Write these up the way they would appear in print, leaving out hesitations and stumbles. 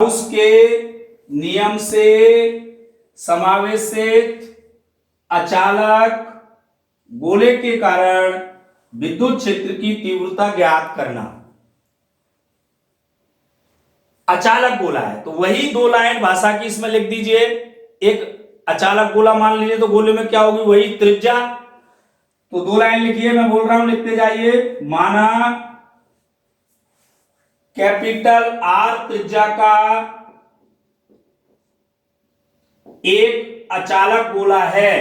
उसके नियम से समावेशित अचालक गोले के कारण विद्युत क्षेत्र की तीव्रता ज्ञात करना। अचालक गोला है तो वही दो लाइन भाषा की इसमें लिख दीजिए। एक अचालक गोला मान लीजिए तो गोले में क्या होगी, वही त्रिज्या। तो दो लाइन लिखिए, मैं बोल रहा हूं लिखते जाइए। माना कैपिटल आर त्रिज्या का एक अचालक गोला है।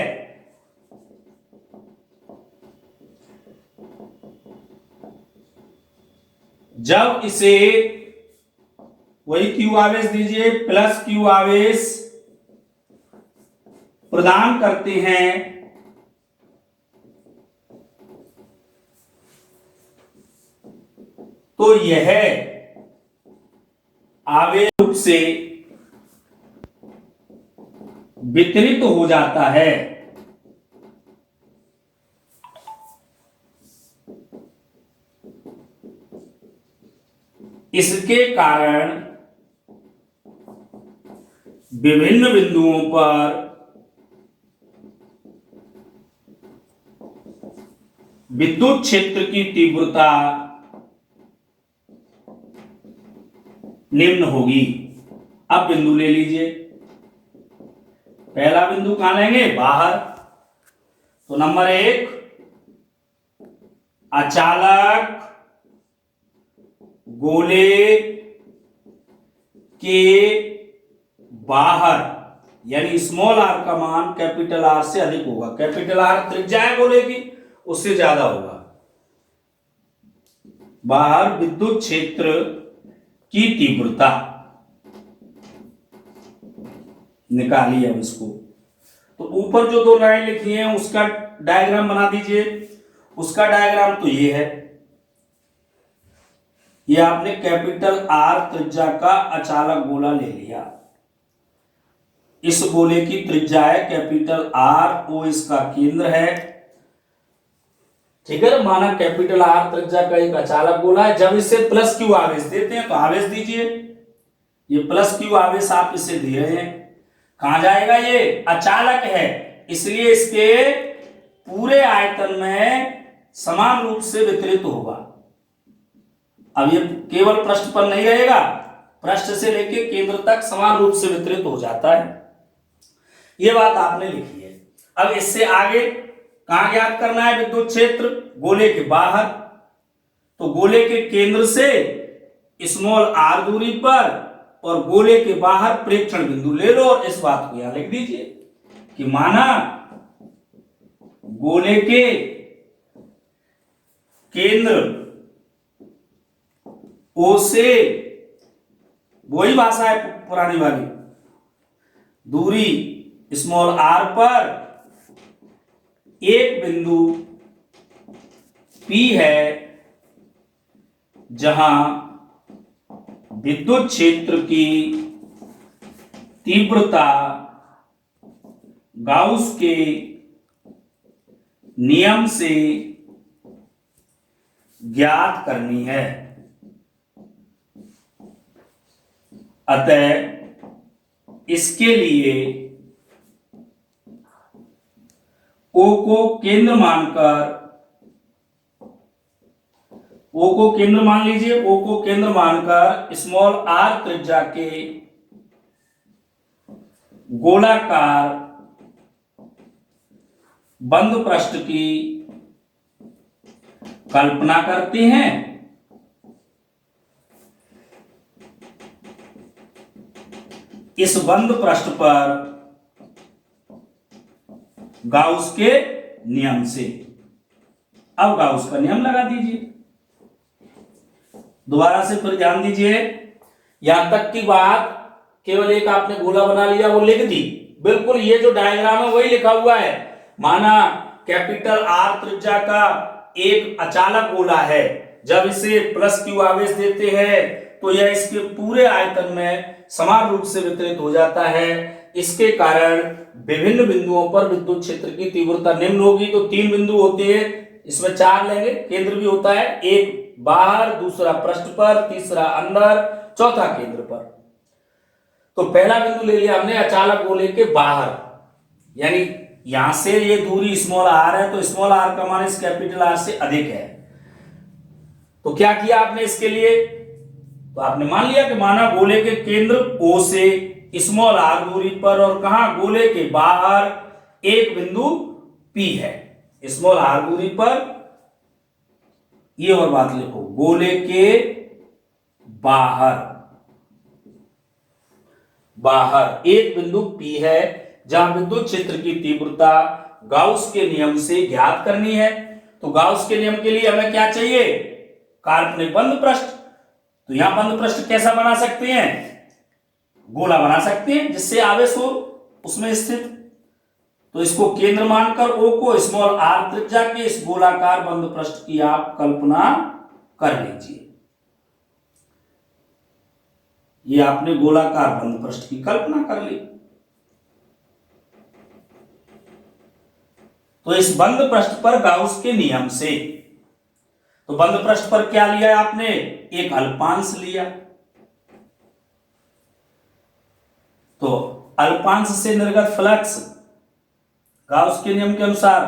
जब इसे वही क्यू आवेश दीजिए प्लस क्यू आवेश प्रदान करते हैं तो यह आवेश रूप से वितरित हो जाता है। इसके कारण विभिन्न बिंदुओं पर विद्युत क्षेत्र की तीव्रता निम्न होगी। अब बिंदु ले लीजिए। पहला बिंदु कहां लेंगे, बाहर। तो नंबर 1 अचालक गोले के बाहर, यानी स्मॉल आर का मान कैपिटल आर से अधिक होगा। कैपिटल आर त्रिज्या है गोले की, उससे ज्यादा होगा। बाहर विद्युत क्षेत्र की तीव्रता निकालिए। अब इसको तो ऊपर जो दो लाइन लिखी है उसका डायग्राम बना दीजिए। उसका डायग्राम तो ये है। ये आपने कैपिटल आर त्रिज्या का अचालक गोला ले लिया। इस गोले की त्रिज्या है कैपिटल आर, ओ इसका केंद्र है। ठीक है, माना कैपिटल आर त्रिज्या का एक अचालक गोला है। जब इसे प्लस क्यू आवेश देते हैं तो आवेश दीजिए। ये प्लस क्यू आवेश आप इसे दे रहे हैं, कहां जाएगा, ये अचालक है इसलिए इसके पूरे आयतन में समान रूप से वितरित होगा। अब ये केवल पृष्ठ पर नहीं रहेगा, पृष्ठ से लेकर केंद्र तक समान रूप से वितरित हो जाता है। ये बात आपने लिखी है। अब इससे आगे कहां ज्ञात करना है विद्युत क्षेत्र, गोले के बाहर। तो गोले के केंद्र से स्मॉल आर दूरी पर और गोले के बाहर प्रेक्षण बिंदु ले लो और इस बात को यहां लिख दीजिए कि माना गोले के केंद्र ओ से, वही भाषा है पुरानी वाली, दूरी स्मॉल आर पर एक बिंदु P है जहां विद्युत क्षेत्र की तीव्रता गाउस के नियम से ज्ञात करनी है। अतः इसके लिए O को केंद्र मानकर, O को केंद्र मान लीजिए, O को केंद्र मानकर स्मॉल आर त्रिज्या के गोलाकार बंद पृष्ठ की कल्पना करते हैं। इस बंद पृष्ठ पर गाउस के नियम से, अब गाउस का नियम लगा दीजिए। दोबारा से फिर ध्यान दीजिए, यहां तक की बात केवल एक आपने गोला बना लिया, वो लिख दी। बिल्कुल ये जो डायग्राम है वही लिखा हुआ है। माना कैपिटल आर त्रिज्या का एक अचालक गोला है। जब इसे प्लस क्यू आवेश देते हैं तो यह इसके पूरे आयतन में समान रूप से वितरित हो जाता है। इसके कारण विभिन्न बिंदुओं पर विद्युत क्षेत्र की तीव्रता निम्न होगी। तो 3 बिंदु होते हैं, इसमें 4 लेंगे, केंद्र भी होता है, एक बाहर, दूसरा पृष्ठ पर, तीसरा अंदर, चौथा केंद्र पर। तो पहला बिंदु ले लिया हमने अचालक गोले के बाहर, यानी यहां से ये दूरी स्मॉल आर है, तो स्मॉल आर का मान इस कैपिटल आर से अधिक है। तो क्या किया आपने इसके लिए, तो आपने मान लिया कि माना गोले के केंद्र O से स्मॉल आर दूरी पर और कहा गोले के बाहर एक बिंदु P है, स्मॉल आर दूरी पर। ये और बात लिखो, गोले के बाहर एक बिंदु P है जहां विद्युत क्षेत्र की तीव्रता गाउस के नियम से ज्ञात करनी है। तो गाउस के नियम के लिए हमें क्या चाहिए, काल्पनिक बंद पृष्ठ। तो यहां बंद पृष्ठ कैसा बना सकते हैं, गोला बना सकते हैं जिससे आवेश हो उसमें स्थित। तो इसको केंद्र मानकर O को स्मॉल आर त्रिज्या के इस गोलाकार बंद पृष्ठ की आप कल्पना कर लीजिए। ये आपने गोलाकार बंद पृष्ठ की कल्पना कर ली। तो इस बंद पृष्ठ पर गाउस के नियम से, तो बंद पृष्ठ पर क्या लिया आपने, एक अल्पांश लिया। तो अल्पांश से निर्गत फ्लक्स गाउस के नियम के अनुसार,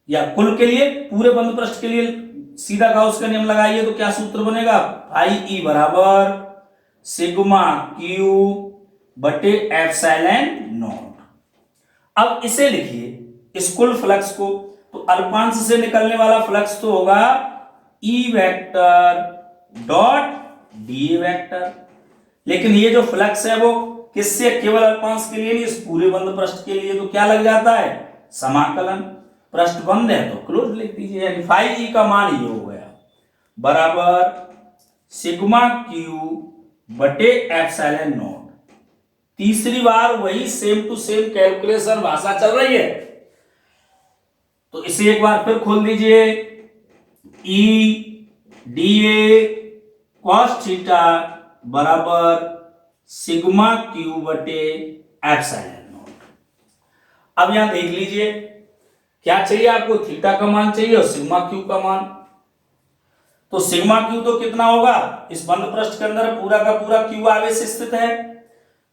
या कुल के लिए पूरे बंद पृष्ठ के लिए सीधा गाउस का नियम लगाइए तो क्या सूत्र बनेगा, आई ई बराबर सिग्मा क्यू बटे एप्सिलॉन नॉट। अब इसे लिखिए इस कुल फ्लक्स को, तो अल्पांश से निकलने वाला फ्लक्स तो होगा E vector dot D vector, लेकिन ये जो फ्लक्स है वो किससे, केवल अल्पांश के लिए नहीं, इस पूरे बंद पृष्ठ के लिए तो क्या लग जाता है, समाकलन। पृष्ठ बंद है तो क्लोज लिख दीजिए, यानी फाई ई का मान ये हो गया बराबर सिग्मा क्यू बटे एप्सिलॉन नॉट। तीसरी बार वही सेम टू सेम कैलकुलेशन भाषा चल रही है, तो इसे एक बार फिर खोल दीजिए, E D A cos theta बराबर सिग्मा क्यू बटे एप्सिलॉन नॉट। अब यहां देख लीजिए क्या चाहिए आपको, थीटा का मान चाहिए और सिग्मा क्यू का मान। तो सिग्मा क्यू तो कितना होगा, इस बंद पृष्ठ के अंदर पूरा का पूरा क्यू आवेश स्थित है,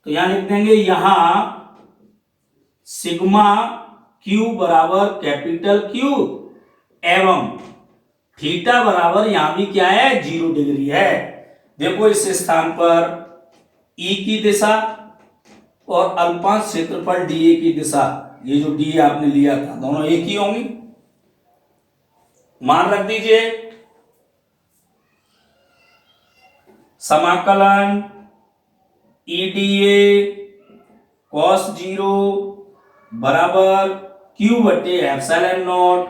तो यहां लिख देंगे यहां सिग्मा क्यू बराबर कैपिटल क्यू एवं थीटा बराबर यहां भी क्या है, 0 डिग्री है। देखो इस स्थान पर ई की दिशा और अल्पांश क्षेत्रफल डी ए की दिशा, ये जो डी आपने लिया था दोनों एक ही होंगी, मान रख दीजिए। समाकलन ई डी ए कॉस 0 बराबर क्यू बटे एप्सिलॉन नॉट,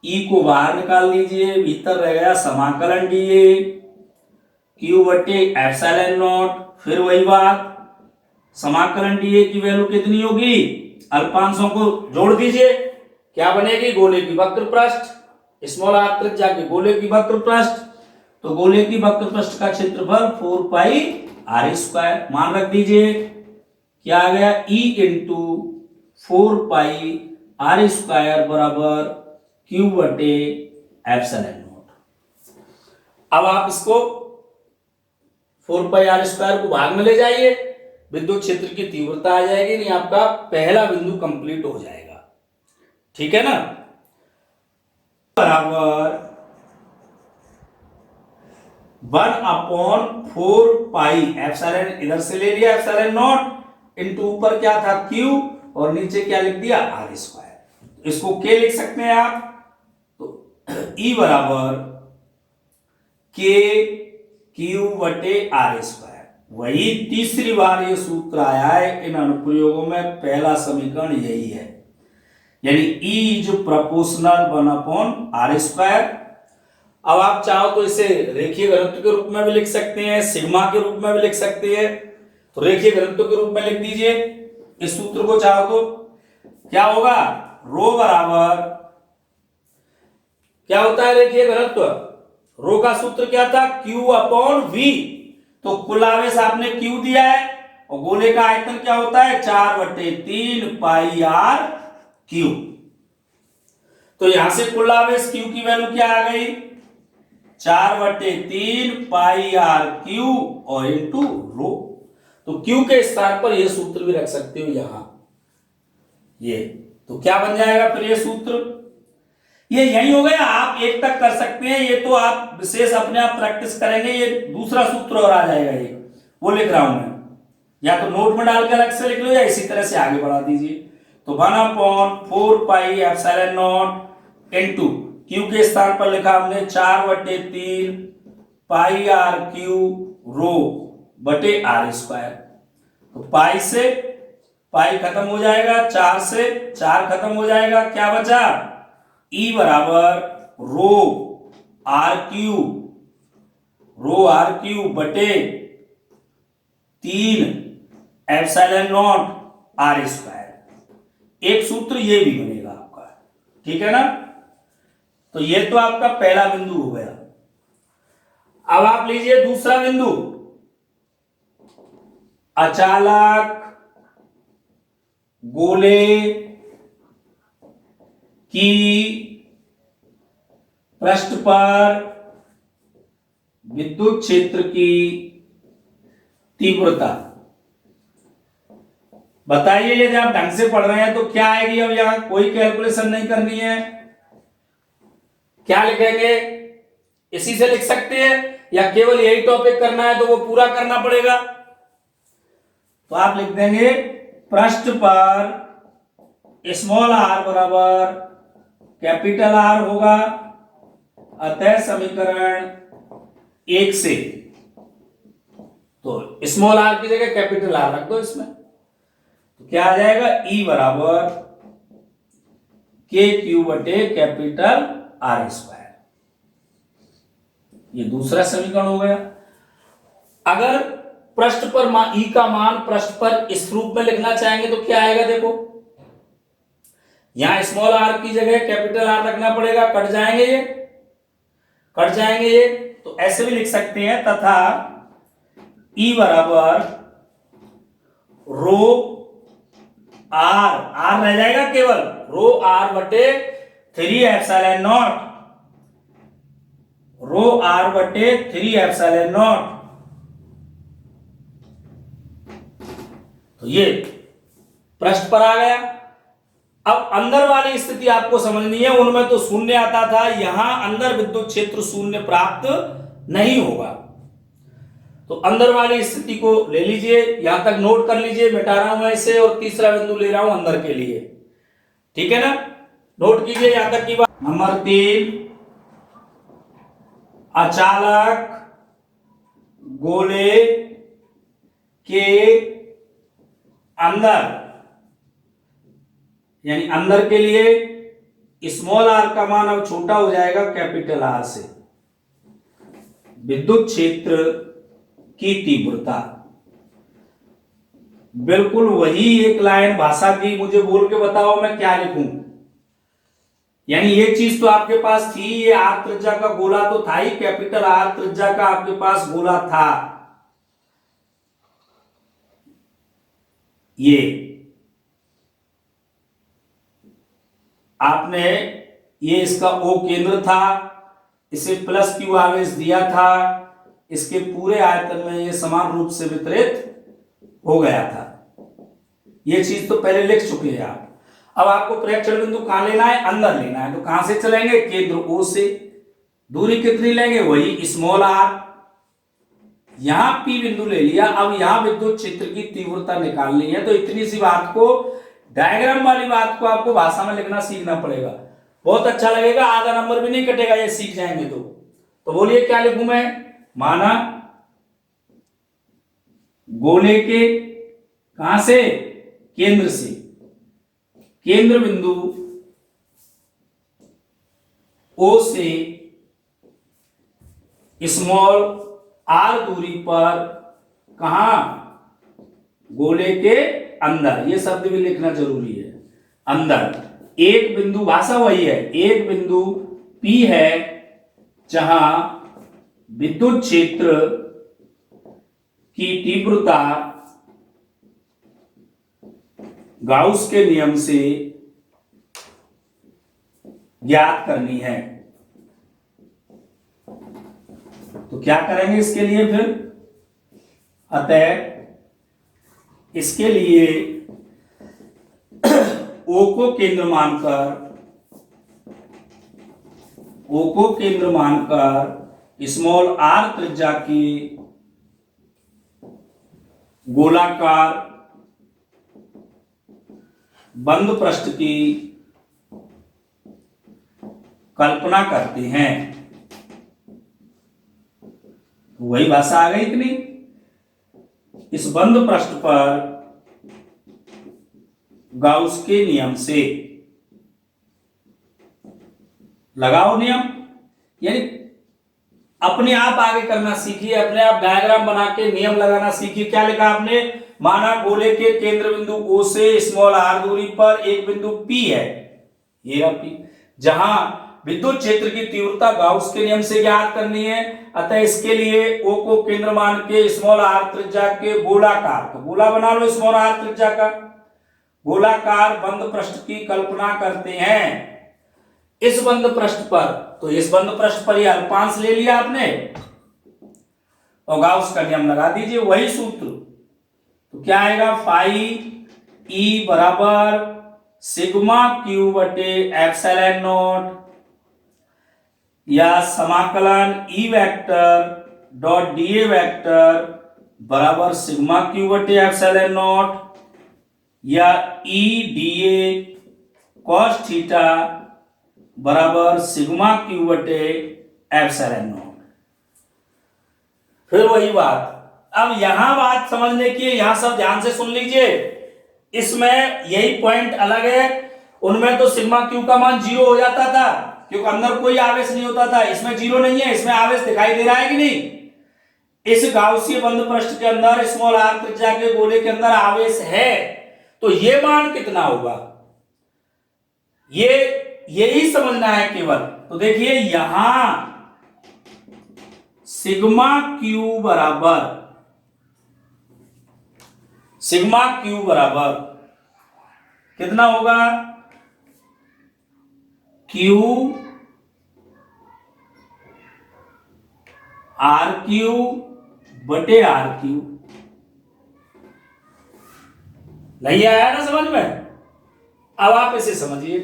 ई को बाहर निकाल लीजिए, भीतर रह गया समाकलन डी ए क्यू बटे एप्सिलॉन नॉट। फिर वही बात, समाकलन डी ए की वैल्यू कितनी होगी, अल्पांशों को जोड़ दीजिए, क्या बनेगी, गोले की वक्र पृष्ठ, स्मॉल आर त्रिज्या के गोले की वक्र पृष्ठ। तो गोले की वक्र पृष्ठ का क्षेत्रफल 4 पाई आर स्क्वायर, मान रख दीजिए क्या आ गया, E into 4 pi R square बराबर क्यू बटे एप्सिलॉन नॉट। अब आप इसको 4 पाई आर स्क्वायर को भाग में ले जाइए, विद्युत क्षेत्र की तीव्रता आ जाएगी, नहीं आपका पहला बिंदु कंप्लीट हो जाएगा, ठीक है ना। बराबर 1/4 पाई एप्सिलॉन, इधर से ले लिया एप्सिलॉन नॉट इंटू ऊपर क्या था क्यू और नीचे क्या लिख दिया आर स्क्वायर। इसको के लिख सकते हैं आप, तो ई बराबर के क्यू बटे आर स्क्वायर। वही तीसरी बार ये सूत्र आया है इन अनुप्रयोगों में, पहला समीकरण यही है, यानी E इज प्रोपोर्शनल 1/r²। अब आप चाहो तो इसे रेखीय घनत्व के रूप में भी लिख सकते हैं, सिग्मा के रूप में भी लिख सकते हैं। तो रेखीय घनत्व के रूप में लिख दीजिए इस सूत्र को, चाहो तो क्या होगा, रो बराबर क्या होता है रेखीय घनत्व, रो का सूत्र क्या था, Q/V। तो कुल आवेश आपने Q दिया है और गोले का आयतन क्या होता है 4/3 पाई आर क्यू। तो यहां से कुल आवेश Q की वैल्यू क्या आ गई, 4/3 पाई आर क्यू और इंटू रो। तो Q के स्थान पर ये सूत्र भी रख सकते हो यहां, ये तो क्या बन जाएगा फिर ये सूत्र, ये यही हो गया। आप एक तक कर सकते हैं, ये तो आप विशेष अपने आप प्रैक्टिस करेंगे, ये दूसरा सूत्र और आ जाएगा, ये वो लिख रहा हूं मैं, या तो नोट में डालकर अलग से लिख लो या इसी तरह से आगे बढ़ा दीजिए। तो 1/4 pi epsilon not into Q के स्थान पर लिखा हमने 4/3 पाई आर क्यू रो बटे आर स्क्वायर। तो पाई से पाई खत्म हो जाएगा, 4 से 4 खत्म हो जाएगा, क्या बचा, ई बराबर रो आर क्यू बटे 3 एप्सिलॉन नॉट आर स्क्वायर। एक सूत्र ये भी बनेगा आपका, ठीक है ना। तो ये तो आपका पहला बिंदु हो गया। अब आप लीजिए दूसरा बिंदु, अचालक गोले की पृष्ठ पर विद्युत क्षेत्र की तीव्रता। बताइए यदि आप ढंग से पढ़ रहे हैं तो क्या आएगी, अब यहां कोई कैलकुलेशन नहीं करनी है, क्या लिखेंगे, इसी से लिख सकते हैं या केवल यही टॉपिक करना है तो वो पूरा करना पड़ेगा। तो आप लिख देंगे पृष्ठ पर स्मॉल आर बराबर कैपिटल आर होगा, अतः समीकरण 1 से, तो स्मॉल आर की जगह कैपिटल आर रख दो इसमें, तो क्या आ जाएगा, ई बराबर के क्यू बटे कैपिटल आर स्क्वायर। ये दूसरा समीकरण हो गया। अगर पृष्ठ पर ई का मान पृष्ठ पर इस रूप में लिखना चाहेंगे तो क्या आएगा, देखो यहां स्मॉल आर की जगह कैपिटल आर रखना पड़ेगा, कट जाएंगे ये, तो ऐसे भी लिख सकते हैं, तथा ई बराबर रो आर रह जाएगा केवल, रो आर बटे 3 एप्सिलॉन नॉट, रो आर बटे 3 एप्सिलॉन नॉट। तो ये पृष्ठ पर आ गया। अब अंदर वाली स्थिति आपको समझनी है, उनमें तो शून्य आता था, यहां अंदर विद्युत क्षेत्र शून्य प्राप्त नहीं होगा। तो अंदर वाली स्थिति को ले लीजिए, यहां तक नोट कर लीजिए, मिटा रहा हूं ऐसे, और तीसरा बिंदु ले रहा हूं अंदर के लिए, ठीक है ना, नोट कीजिए यहां तक की बात। नंबर 3, अचालक गोले के अंदर, यानी अंदर के लिए स्मॉल आर का मान अब छोटा हो जाएगा कैपिटल आर से, विद्युत क्षेत्र की तीव्रता। बिल्कुल वही एक लाइन भाषा की मुझे बोल के बताओ मैं क्या लिखूं, यानी ये चीज तो आपके पास थी, ये आर त्रिज्या का गोला तो था ही, कैपिटल आर त्रिज्या का आपके पास गोला था, ये आपने, ये इसका ओ केंद्र था, इसे प्लस क्यू आवेश दिया था, इसके पूरे आयतन में ये समान रूप से वितरित हो गया था। ये चीज तो पहले लिख चुके हैं आप। अब आपको प्रेक्षण बिंदु कहां लेना है, अंदर लेना है, तो कहां से चलेंगे, केंद्र ओ से, दूरी कितनी लेंगे, वही स्मॉल आर, यहां पी बिंदु ले लिया। अब यहां विद्युत क्षेत्र की तीव्रता निकालनी है, तो इतनी सी बात को, डायग्राम वाली बात को आपको भाषा में लिखना सीखना पड़ेगा, बहुत अच्छा लगेगा, आधा नंबर भी नहीं कटेगा ये सीख जाएंगे तो बोलिए क्या लिखूं मैं, माना गोले के कहां से, केंद्र से, केंद्र बिंदु ओ से स्मॉल आर दूरी पर, कहां, गोले के अंदर, ये शब्द भी लिखना जरूरी है, अंदर एक बिंदु, भाषा वही है, एक बिंदु P है जहां विद्युत क्षेत्र की तीव्रता गाउस के नियम से ज्ञात करनी है। तो क्या करेंगे इसके लिए फिर, अतः इसके लिए O को केंद्र मानकर स्मॉल r त्रिज्या की गोलाकार बंद पृष्ठ की कल्पना करते हैं। वही भाषा आ गई कि नहीं? इस बंद पृष्ठ पर गाउस के नियम से लगाओ नियम, यानी अपने आप आगे करना सीखिए, अपने आप डायग्राम बना के नियम लगाना सीखिए। क्या लिखा आपने? माना गोले के केंद्र बिंदु O से स्मॉल r दूरी पर एक बिंदु P है, ये रहा P, जहां विद्युत क्षेत्र की तीव्रता गाउस के नियम से ज्ञात करनी है। अतः इसके लिए O को केंद्र मान के स्मॉल r त्रिज्या के गोलाकार, तो गोला बना लो स्मॉल r त्रिज्या का, गोलाकार बंद पृष्ठ की कल्पना करते हैं। इस बंद पृष्ठ पर, तो इस बंद पृष्ठ पर यह अल्पांश ले लिया आपने और गाउस का नियम लगा दीजिए, वही सूत्र। तो क्या आएगा? फाई ई बराबर सिग्मा क्यू बटे एप्सिलॉन नॉट, या समाकलन E vector dot DA vector बराबर सिग्मा क्यू बटे एप्सिलॉन नॉट, या ई डीए कॉस थीटा बराबर सिग्मा क्यू बटे एप्सिलॉन नॉट। फिर वही बात, अब यहां बात समझने की, यहां सब ध्यान से सुन लीजिए। इसमें यही पॉइंट अलग है, उनमें तो सिग्मा क्यू का मान 0 हो जाता था क्योंकि अंदर कोई आवेश नहीं होता था। इसमें 0 नहीं है, इसमें आवेश दिखाई दे रहा है कि नहीं? इस गाउसीय बंद पृष्ठ के अंदर स्मॉल r त्रिज्या के गोले के अंदर आवेश है, तो ये मान कितना होगा, ये यही समझना है केवल। तो देखिए यहां सिग्मा क्यू बराबर कितना होगा? क्यू आर क्यू बटे आर क्यू। नहीं आया ना समझ में? अब आप इसे समझिए।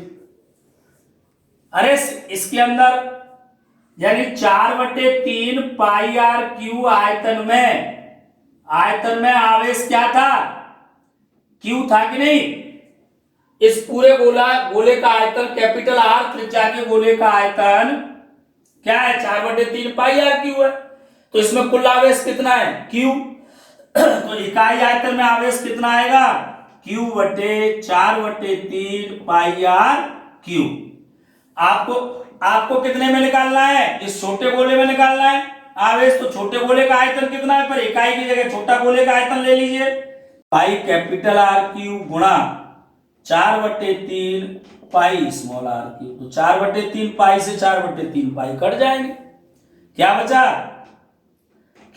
अरे इसके अंदर यानी 4/3 पाई आर क्यू आयतन में आवेश क्या था? क्यू था कि नहीं? इस पूरे गोले का आयतन, कैपिटल आर त्रिज्या के गोले का आयतन क्या है? 4/3 पाई आर क्यू है। तो इसमें कुल आवेश कितना है? क्यू। तो इकाई आयतन में आवेश कितना आएगा? क्यू बटे 4/3 पाई आर क्यू। आपको कितने में निकालना है? इस छोटे गोले में निकालना है आवेश। तो छोटे गोले का आयतन कितना है? पर इकाई की जगह छोटा गोले का आयतन ले लीजिए, पाई कैपिटल आर क्यू गुणा 4/3 पाई स्मॉल आर क्यू। तो 4/3 पाई से 4/3 पाई कट जाएंगे, क्या बचा?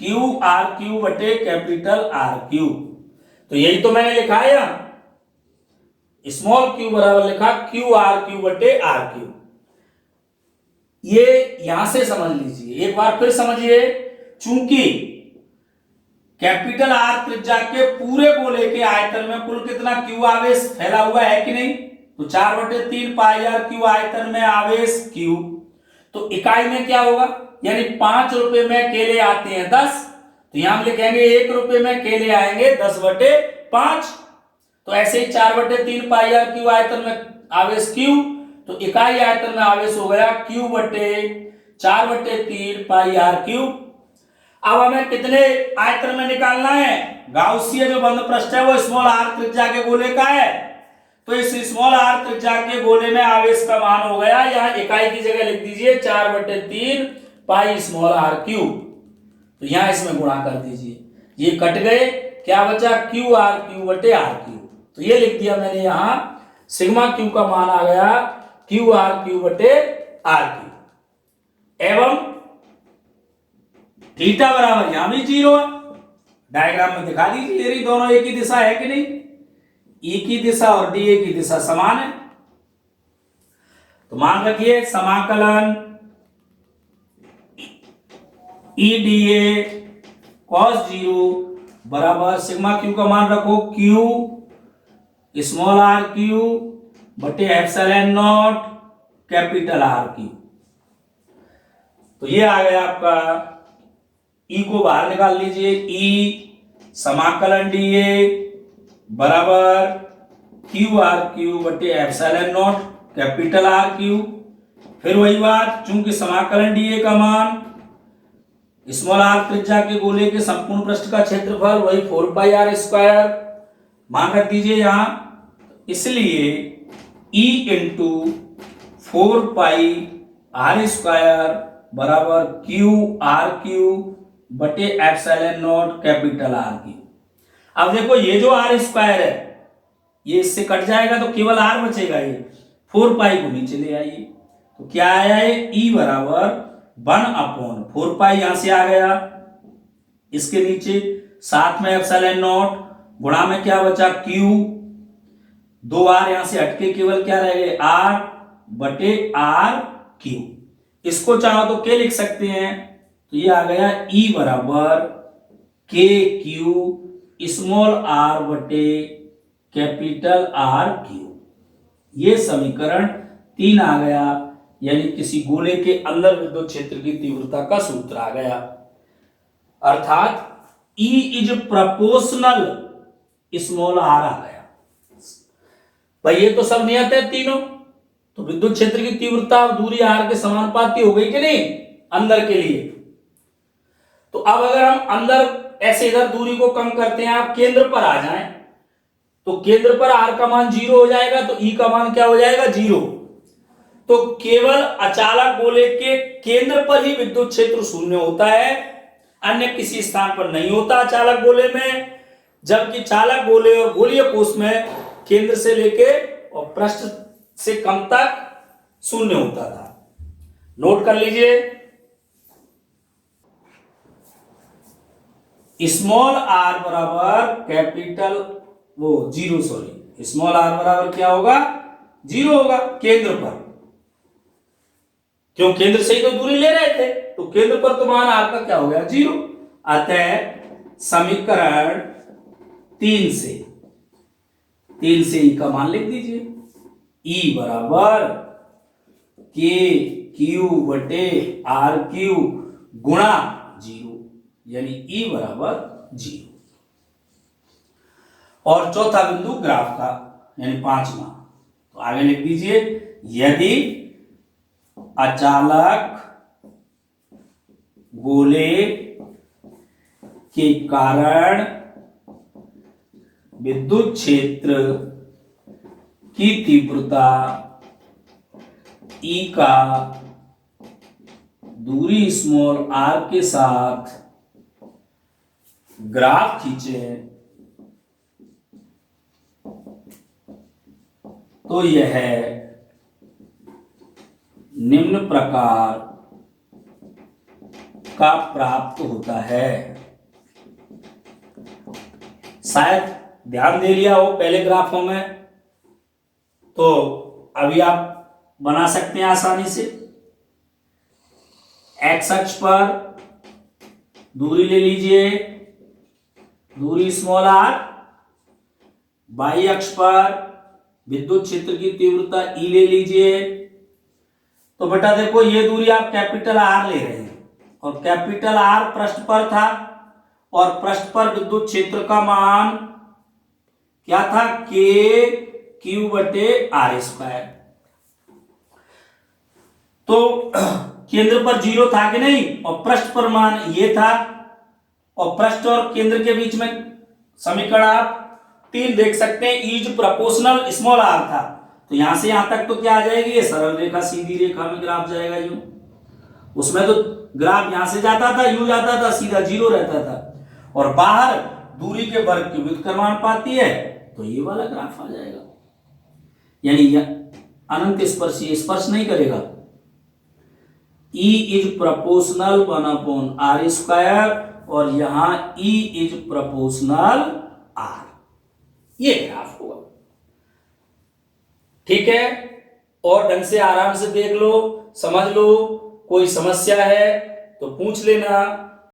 क्यू आर क्यू बटे कैपिटल आर क्यू। तो यही तो मैंने लिखा है यहां, स्मॉल क्यू बराबर लिखा क्यू आर क्यू बटे आर क्यू। ये यहां से समझ लीजिए, एक बार फिर समझिए। चूंकि कैपिटल आर त्रिज्या के पूरे गोले के आयतन में कुल कितना क्यू आवेश फैला हुआ है कि नहीं? तो 4/3 पाई आर क्यू आयतन में आवेश क्यू। तो इकाई में क्या होगा? यानी 5 रुपए में केले आते हैं 10, तो यहां हम लिखेंगे 1 रुपए में केले आएंगे 10/5। तो ऐसे ही 4/3 पाई आर क्यू आयतन में आवेश क्यू, तो इकाई आयतन में आवेश हो गया क्यू बटे 4/3 पाई आर क्यू। अब हमें कितने आयतन में निकालना है? गाउसीय जो बंद पृष्ठ है वो स्मॉल आर त्रिज्या के गोले का है, तो इस स्मॉल आर त्रिज्या के गोले में आवेश का मान हो गया, यहां इकाई की जगह लिख दीजिए 4/3 पाई स्मॉल आर क्यू। तो यहां इसमें गुणा कर दीजिए, ये कट गए, क्या बचा? क्यू आर क्यू बटे आर क्यू। तो ये लिख दिया मैंने यहां, सिग्मा क्यू का मान आ गया क्यू आर क्यू बटे आर क्यू, एवं थीटा बराबर यहां भी 0 है। डायग्राम में दिखा दीजिए, ये दोनों एक ही दिशा है कि नहीं? ई की दिशा और डी की दिशा समान है। तो मान रखिए समाकलन ई डी ए कॉस 0 बराबर सिग्मा क्यू का मान रखो क्यू स्मॉल आर क्यू बटे epsilon naught capital R Q. तो ये आ गया आपका, ई को बाहर निकाल लीजिए, ई समाकलन डी ए बराबर क्यू आर क्यू बटे epsilon naught capital R Q. फिर वही बात, चूंकि समाकलन डी ए का मान स्मॉल आर त्रिज्या के गोले के संपूर्ण पृष्ठ का क्षेत्रफल वही 4 पाई आर स्क्वायर मान रख दीजिए यहां, इसलिए E into 4 pi R square बराबर क्यू आर क्यू बटे epsilon naught capital R Q. अब देखो ये जो आर स्क्वायर है ये इससे कट जाएगा तो केवल आर बचेगा, ये 4 पाई को नीचे ले आइए तो क्या आया है, E बराबर 1/4 पाई यहां से आ गया, इसके नीचे साथ में एप्सिलॉन नॉट गुणा में क्या बचा क्यू, 2 आर यहां से हटके केवल क्या रह गए आर बटे आर क्यू। इसको चाहो तो के लिख सकते हैं, तो ये आ गया E बराबर के क्यू स्मॉल आर बटे कैपिटल आर क्यू। ये समीकरण 3 आ गया, यानी किसी गोले के अंदर विद्युत क्षेत्र की तीव्रता का सूत्र आ गया, अर्थात E is proportional small r आ गया। भाई ये तो सब नियत है तीनों, तो विद्युत क्षेत्र की तीव्रता दूरी आर के समानुपाती हो गई कि नहीं अंदर के लिए। तो अब अगर हम अंदर ऐसे इधर दूरी को कम करते हैं, आप केंद्र पर आ जाएं, तो केंद्र पर आर का मान 0 हो जाएगा, तो ई का मान क्या हो जाएगा 0। तो केवल अचालक गोले के केंद्र पर ही विद्युत क्षेत्र शून्य होता है, अन्य किसी स्थान पर नहीं होता अचालक गोले में, जबकि चालक गोले और गोलीय कोष में केंद्र से लेके और पृष्ठ से कम तक शून्य होता था। नोट कर लीजिए, स्मॉल आर बराबर कैपिटल वो 0, सॉरी स्मॉल आर बराबर क्या होगा 0 होगा केंद्र पर, क्यों केंद्र से ही तो दूरी ले रहे थे, तो केंद्र पर तो मान आर का क्या हो गया 0। अतः समीकरण 3 से ई का मान लिख दीजिए, ई बराबर के क्यू बटे आर क्यू गुणा 0, यानी ई बराबर 0। और चौथा बिंदु ग्राफ का यानी 5वां, तो आगे लिख दीजिए, यदि अचालक गोले के कारण विद्युत क्षेत्र की तीव्रता E का दूरी स्मॉल r के साथ ग्राफ खींचे तो यह निम्न प्रकार का प्राप्त होता है। शायद ध्यान दे लिया हो पहले ग्राफों में, तो अभी आप बना सकते हैं आसानी से। एक्स अक्ष पर दूरी ले लीजिए, दूरी स्मॉल आर, वाई अक्ष पर विद्युत क्षेत्र की तीव्रता ई ले लीजिए। तो बेटा देखो ये दूरी आप कैपिटल आर ले रहे हैं, और कैपिटल आर पृष्ठ पर था, और पृष्ठ पर विद्युत क्षेत्र का मान क्या था के क्यू बटे आर स्क्वायर। तो केंद्र पर 0 था कि नहीं, और पृष्ठ पर मान ये था, और पृष्ठ और केंद्र के बीच में समीकरण आप 3 देख सकते हैं, इज प्रोपोर्शनल स्मॉल आर था, तो यहां से यहां तक तो क्या आ जाएगी, ये सरल रेखा सीधी रेखा में ग्राफ जाएगा यूं। उसमें तो ग्राफ यहां से जाता था, यूं जाता था, सीधा 0 रहता था, और बाहर दूरी के वर्ग की व्युत्क्रमानुपाती है, तो ये वाला ग्राफ आ जाएगा, यानी अनंत स्पर्शी स्पर्श नहीं करेगा। E is proportional 1/r square, और यहां E इज प्रोपोर्शनल R, ये ग्राफ होगा। ठीक है, और ढंग से आराम से देख लो, समझ लो, कोई समस्या है तो पूछ लेना।